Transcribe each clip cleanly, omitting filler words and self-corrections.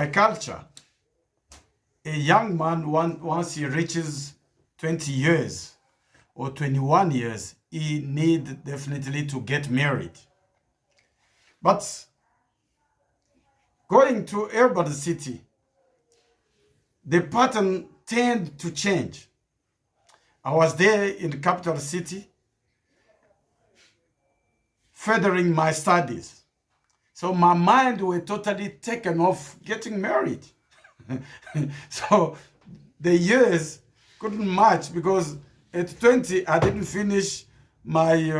my culture, a young man, once he reaches 20 years or 21 years, he need definitely to get married. But going to urban city, the pattern tend to change. I was there in the capital city, furthering my studies. So my mind was totally taken off getting married. So the years couldn't match because at 20 I didn't finish my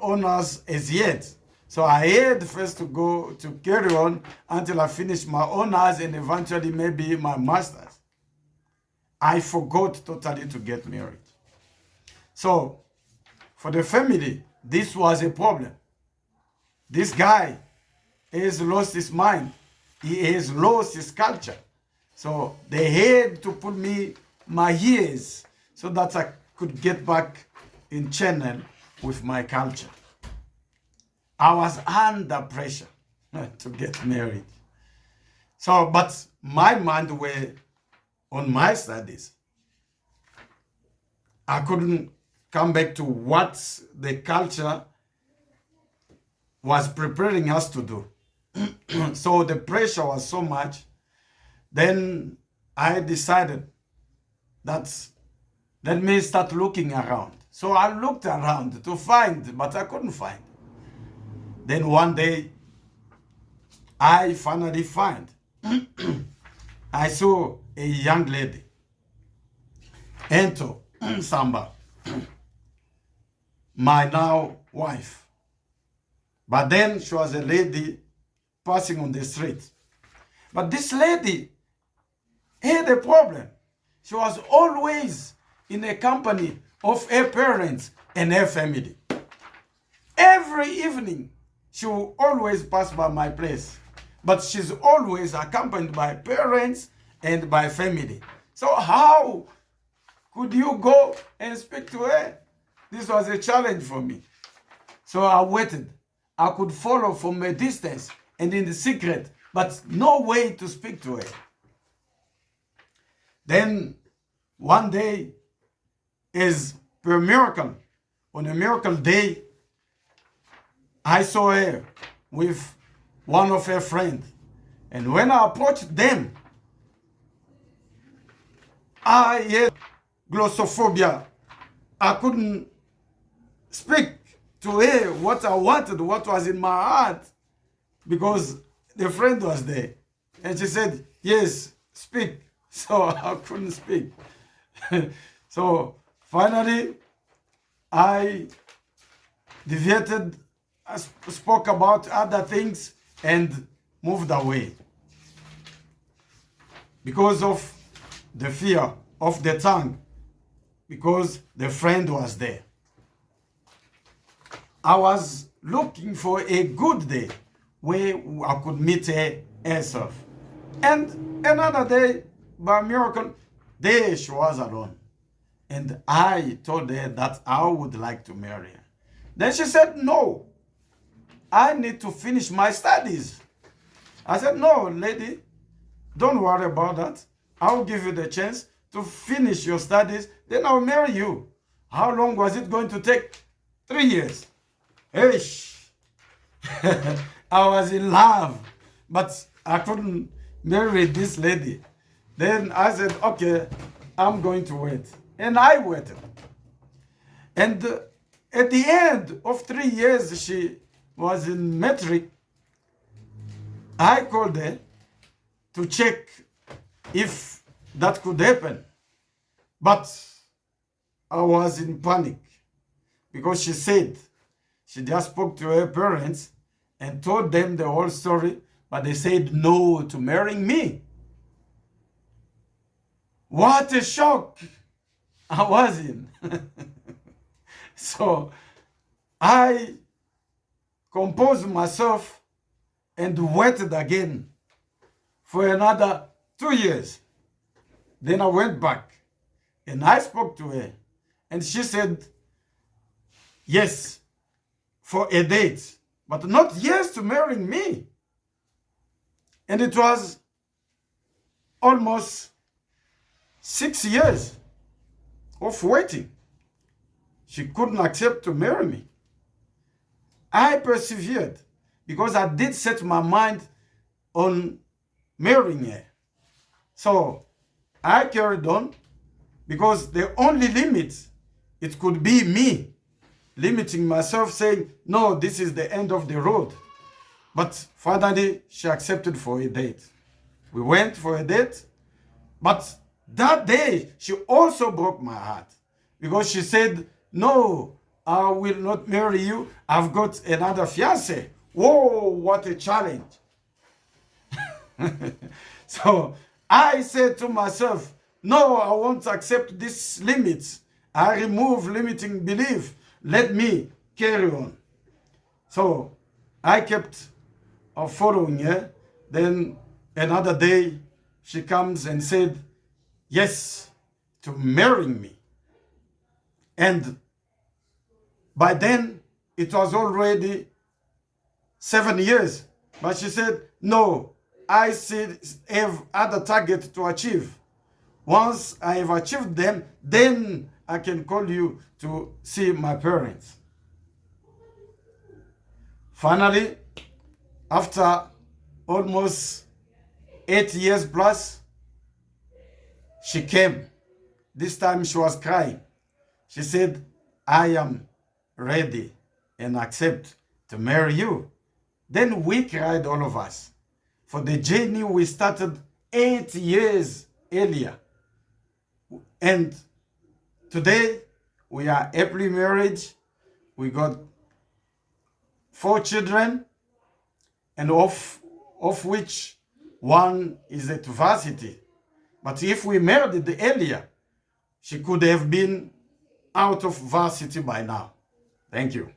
honors as yet. So I had first to go to carry on until I finished my honors and eventually maybe my master's. I forgot totally to get married. So for the family, this was a problem. This guy has lost his mind. He has lost his culture. So they had to put me my years so that I could get back in channel with my culture. I was under pressure to get married. So, but my mind were on my studies. I couldn't come back to what the culture was preparing us to do. So the pressure was so much. Then I decided that let me start looking around. So I looked around to find, but I couldn't find. Then one day, I finally find. I saw a young lady, Ento Samba, my now wife. But then she was a lady passing on the street. But this lady had a problem. She was always in a company of her parents and her family. Every evening, she will always pass by my place. But she's always accompanied by parents and by family. So how could you go and speak to her? This was a challenge for me. So I waited. I could follow from a distance and in the secret, but no way to speak to her. Then one day, as per miracle, on a miracle day, I saw her with one of her friends. And when I approached them, I had glossophobia. I couldn't speak to her what I wanted, what was in my heart, because the friend was there. And she said, yes, speak. So I couldn't speak. So finally, I deviated, I spoke about other things and moved away because of the fear of the tongue, because the friend was there. I was looking for a good day where I could meet her herself. And another day, by miracle, there she was alone. And I told her that I would like to marry her. Then she said, no, I need to finish my studies. I said, no, lady, don't worry about that. I'll give you the chance to finish your studies, then I'll marry you. How long was it going to take? 3 years. Eish. I was in love, but I couldn't marry this lady. Then I said, okay, I'm going to wait. And I waited. And at the end of 3 years, she was in metric. I called her to check if that could happen. But I was in panic because she said she just spoke to her parents and told them the whole story, but they said no to marrying me. What a shock I was in. So I composed myself and waited again for another 2 years. Then I went back and I spoke to her and she said yes for a date, but not yes to marrying me. And it was almost 6 years of waiting. She couldn't accept to marry me. I persevered because I did set my mind on marrying her. So I carried on because the only limit, it could be me limiting myself, saying, no, this is the end of the road. But finally, she accepted for a date. We went for a date, but that day, she also broke my heart because she said, no, I will not marry you. I've got another fiancé. Whoa, what a challenge. So I said to myself, no, I won't accept this limit. I remove limiting belief. Let me carry on. So I kept following her. Then another day, she comes and said, yes, to marrying me. And by then, it was already 7 years. But she said, no, I still have other targets to achieve. Once I have achieved them, then I can call you to see my parents. Finally, after almost 8 years plus, she came. This time she was crying. She said, I am ready and accept to marry you. Then we cried, all of us, for the journey we started 8 years earlier. And today we are happily married. We got 4 children, and of which one is at varsity. But if we married earlier, she could have been out of varsity by now. Thank you.